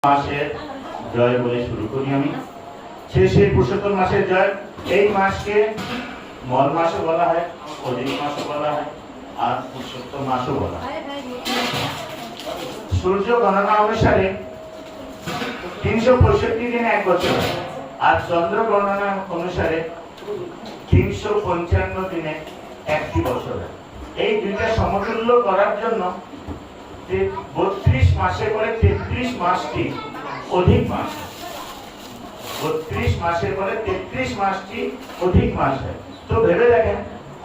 মাসের জয় বলে শুরু করি আমি। শেষের পুরুষোত্তম মাসের জয়। এই মাসকে মল মাসও বলা হয়, অধিক মাসও বলা হয়, আর পুরুষোত্তম মাসও বলা হয়। সূর্য গণনা অনুসারে 365 দিনে এক বছর, আর চন্দ্র গণনা অনুসারে 355 দিনে একটি বছর। এই দুইটা সমতুল্য করার জন্য 32 মাসে করে 33 মাসটি অধিক মাস। 32 মাসের পরে 33 মাসটি অধিক মাস হয়। তো ভেবে দেখেন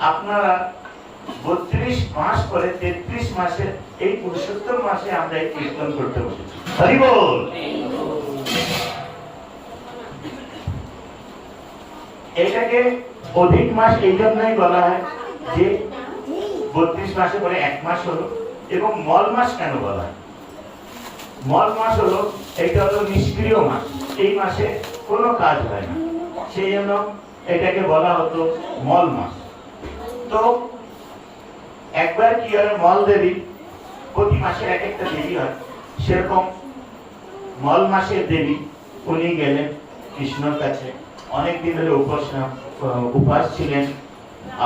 আপনারা 32 মাস পরে 33 মাসে এই পুরুষোত্তম মাসে আমরা এই কীর্তন করতে বসেছি। হরি বল। এটাকে অধিক মাস এই জন্যই বলা হয় যে 32 মাসে পরে এক মাস হলো। এবং মল মাস কেন বলা হয়? মল মাস হলো এটা হলো নিষ্ক্রিয় মাস, এই মাসে কোনো কাজ হয় না, সেই জন্য এটাকে বলা হতো মল মাস। তো একবার কি হয়, মল দেবী প্রতি মাসের এক একটা দেবী হয়, সেরকম মল মাসের দেবী উনি গেলেন কৃষ্ণর কাছে, অনেকদিন ধরে উপাস ছিলেন,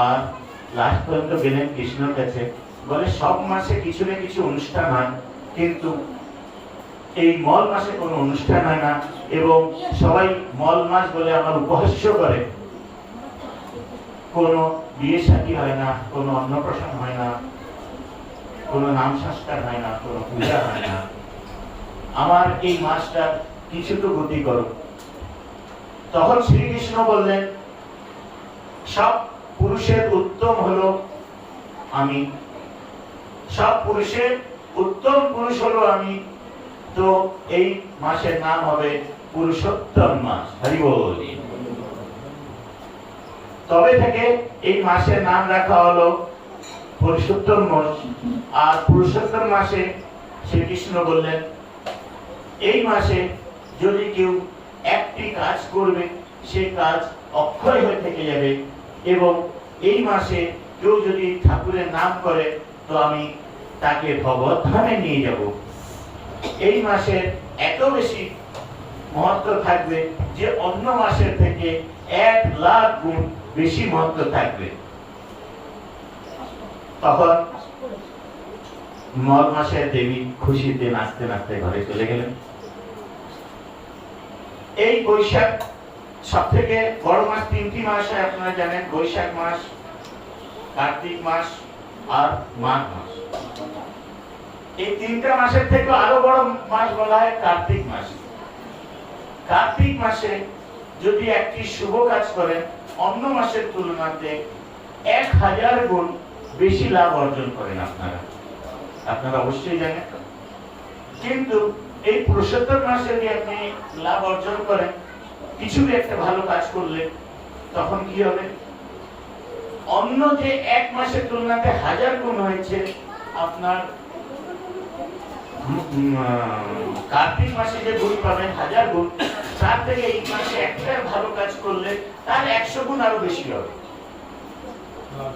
আর লাস্ট পর্যন্ত গেলেন কৃষ্ণর কাছে। বলে সব মাসে কিছু না কিছু অনুষ্ঠান হয়, কিন্তু এই মল মাসে কোনো অনুষ্ঠান হয় না, এবং সবাই মল মাস বলে আমার উপহাস্য করে। কোনো বিয়ে শাদী হয় না, কোনো অন্নপ্রাশন হয় না, কোনো নাম সংস্কার হয় না, কোনো পূজা হয় না। আমার এই মাসটা কিছু তো গতি করো। তখন শ্রীকৃষ্ণ বললেন, সব পুরুষের উত্তম হলো আমি, সব পুরুষের উত্তম পুরুষ হলো আমি, তো এই মাসের নাম হবে পুরুষোত্তম মাস। হরি বল। তবে থেকে এই মাসের নাম রাখা হলো পুরুষোত্তম মাস। আর পুরুষোত্তম মাসে শ্রীকৃষ্ণ বললেন, এই মাসে যদি কেউ একটি কাজ করবে, সেই কাজ অক্ষয় হয়ে থেকে যাবে, এবং এই মাসে কেউ যদি ঠাকুরের নাম করে তো আমি তাকে ভগবদ্ধামে নিয়ে যাব। এই মাসের এত বেশি মহত্ব থাকবে যে অন্য মাসের থেকে 1,00,000 গুণ বেশি মহত্ব থাকবে। তখন মল মাসের দেবী খুশিতে নাচতে নাচতে ঘরে চলে গেলেন। এই বৈশাখ সব থেকে বড় মাস, 3টি মাস হয় আপনারা জানেন, বৈশাখ মাস, কার্তিক মাস আর মাঘ মাস। এই 3টা মাসের থেকে আরো বড় মাস বলা হয় কার্তিক মাস। কার্তিক মাসে যদি একটি শুভ কাজ করেন, অন্য মাসের তুলনাতে 1000 গুণ বেশি লাভ অর্জন করেন আপনারা অবশ্যই জানেন। কিন্তু এই পুরুষোত্তম মাসে যদি আপনি লাভ অর্জন করেন, কিছু একটা ভালো কাজ করলে, তখন কি হবে? অন্য যে এক মাসের তুলনাতে 1000 গুণ হয়েছে, আপনার কার্তিক মাসে যে গুণ পাবেন 1000 গুণ, তার থেকে এই মাসে একটা ভালো কাজ করলে তার 100 গুণ আরো বেশি হবে,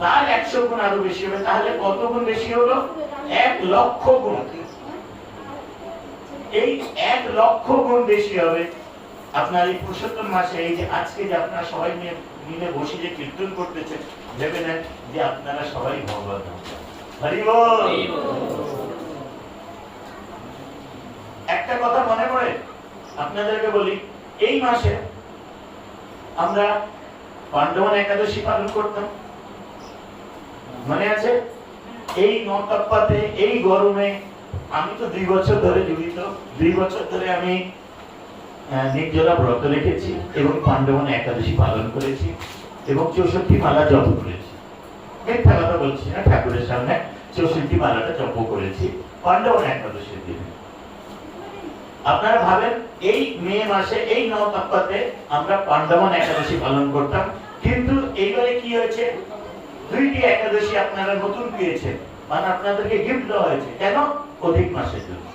তার 100 গুণ আরো বেশি হবে। তাহলে কত গুণ বেশি হলো? 1,00,000 গুণ। এই 1,00,000 গুণ বেশি হবে আপনার এই পুরুষোত্তম মাসে। এই যে আজকে যে আপনারা সবাই মিলে বসে যে কীর্তন করতেছেন, ভেবে নেন যে আপনারা সবাই ভগবত। হরি বল। একটা কথা মনে পড়ে আপনাদেরকে বলি, এই মাসে আমরা পাণ্ডবন একাদশী পালন করতাম, মনে আছে? এই নৌকাতে, এই গরমে, আমি তো 2 বছর ধরে জড়িত, 2 বছর ধরে আমি নির্জলা ব্রত রেখেছি এবং পাণ্ডবন একাদশী পালন করেছি এবং 64 মালা জপ করেছি। মিথ্যা কথা বলছি না, ঠাকুরের সামনে 64 মালাটা জপ করেছি পাণ্ডবন একাদশীর দিনে। আপনারা ভাবেন, এই মে মাসে এই নৌকাতে আমরা পাণ্ডবন একাদশী পালন করতাম, কিন্তু এইবারে কি হয়েছে? 2টি একাদশী আপনারা নতুন পেয়েছেন, মানে আপনাদেরকে গিফট দেওয়া হয়েছে। কেন? অধিক মাসের জন্য।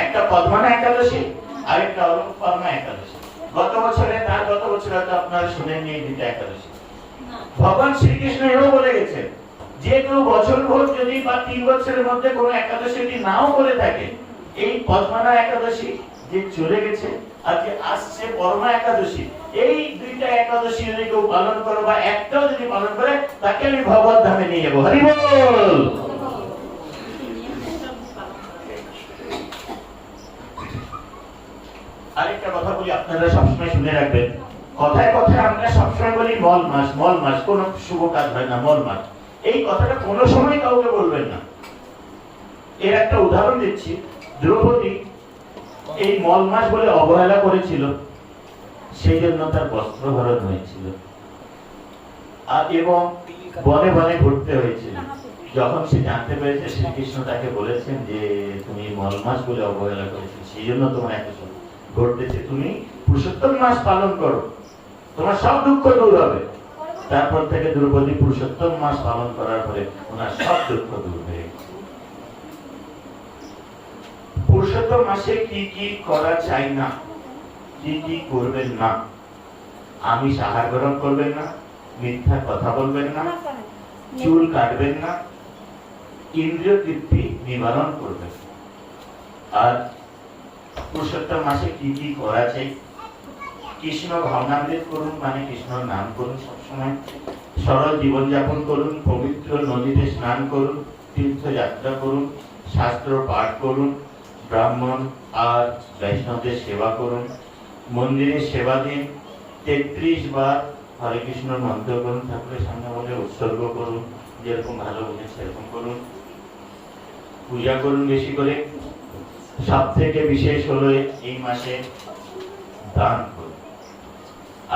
একটা পদ্মনা একাদশী, আরেকটা হলো পরমা একাদশী। গত বছরে হয়তো আপনারা শুনেননি এই 2টা একাদশী। ভগবান শ্রীকৃষ্ণ এও বলে গেছেন যে কেউ বছর ভোর যদি বা 3 বছরের মধ্যে কোনো একাদশী নাও করে থাকে, এই পদ্মনা একাদশী যে চলে গেছে, আজকে আসছে পরমা একাদশী। এই দুইটা একাদশী যদি কেউ পালন করে বা একটাও যদি পালন করে, তাকে আমি ভগবত ধামে নিয়ে যাবো। হরি বল। আরেকটা কথা বলি, আপনারা সবসময় শুনে রাখবেন। কথায় কথায় আমরা সবসময় বলি মল মাস, মল মাস, কোন শুভ কাজ হয় না মল মাস। এই কথাটা কোনো সময় কাউকে বলবেন না। এর একটা উদাহরণ দিচ্ছি। দ্রৌপদী এই মল মাস বলে অবহেলা করেছিল, সেই জন্য তার বস্ত্রহরণ হয়েছিল আর এবং বনে বনে ঘুরতে হয়েছিল। যখন সে জানতে পেরেছে, শ্রীকৃষ্ণ তাকে বলেছেন যে তুমি মল মাস বলে অবহেলা করেছো, সেই জন্য তোমার এত ঘটতেছে। তুমি পুরুষোত্তম মাস পালন করো, তোমার সব দুঃখ দূর হবে। তারপর থেকে দ্রৌপদী পুরুষোত্তম মাস পালন করার পরে ওনার সব দুঃখ দূর হয়ে গেছে। পুরুষোত্তম মাসে কি কি করা চাই না, কি কি করবেন না? আমিষ আহার গ্রহণ করবেন না, মিথ্যা কথা বলবেন না, চুল কাটবেন না, ইন্দ্রিয় তৃপ্তি নিবারণ করবেন। আর পুরুষোত্তম মাসে কি কি করা চাই? কৃষ্ণ ভাবনামৃত করুন, মানে কৃষ্ণর নাম করুন সবসময়। সরল জীবনযাপন করুন, পবিত্র নদীতে স্নান করুন, তীর্থযাত্রা করুন, শাস্ত্র পাঠ করুন, ব্রাহ্মণ আর বৈষ্ণবদের সেবা করুন, মন্দিরে সেবা দিন, 33 বার হরে কৃষ্ণ মন্ত্র করুন, ঠাকুরের সামনে বলে উৎসর্গ করুন, যেরকম ভালো বুঝে সেরকম করুন, পূজা করুন বেশি করে। সব থেকে বিশেষ হলো এই মাসে দান করুন।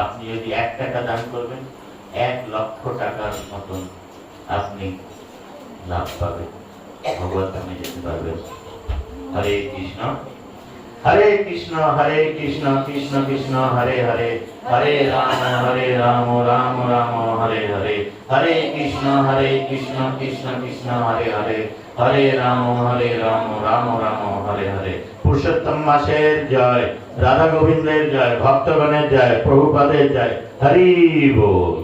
আপনি যদি 1 টাকা দান করবেন, 1 লক্ষ টাকার মতন আপনি লাভ পাবেন, ভগবত ধামে যেতে পারবেন। হরে কৃষ্ণ হরে কৃষ্ণ হরে কৃষ্ণ কৃষ্ণ কৃষ্ণ হরে হরে, হরে রাম রাম রাম হরে হরে, হরে কৃষ্ণ কৃষ্ণ কৃষ্ণ হরে হরে, হরে রাম রাম রাম হরে হরে। পুরুষোত্তম মাসের জয়, রাধা গোবিন্দের জয়, ভক্তগণের জয়, প্রভুপাদের জয়। হরি বল।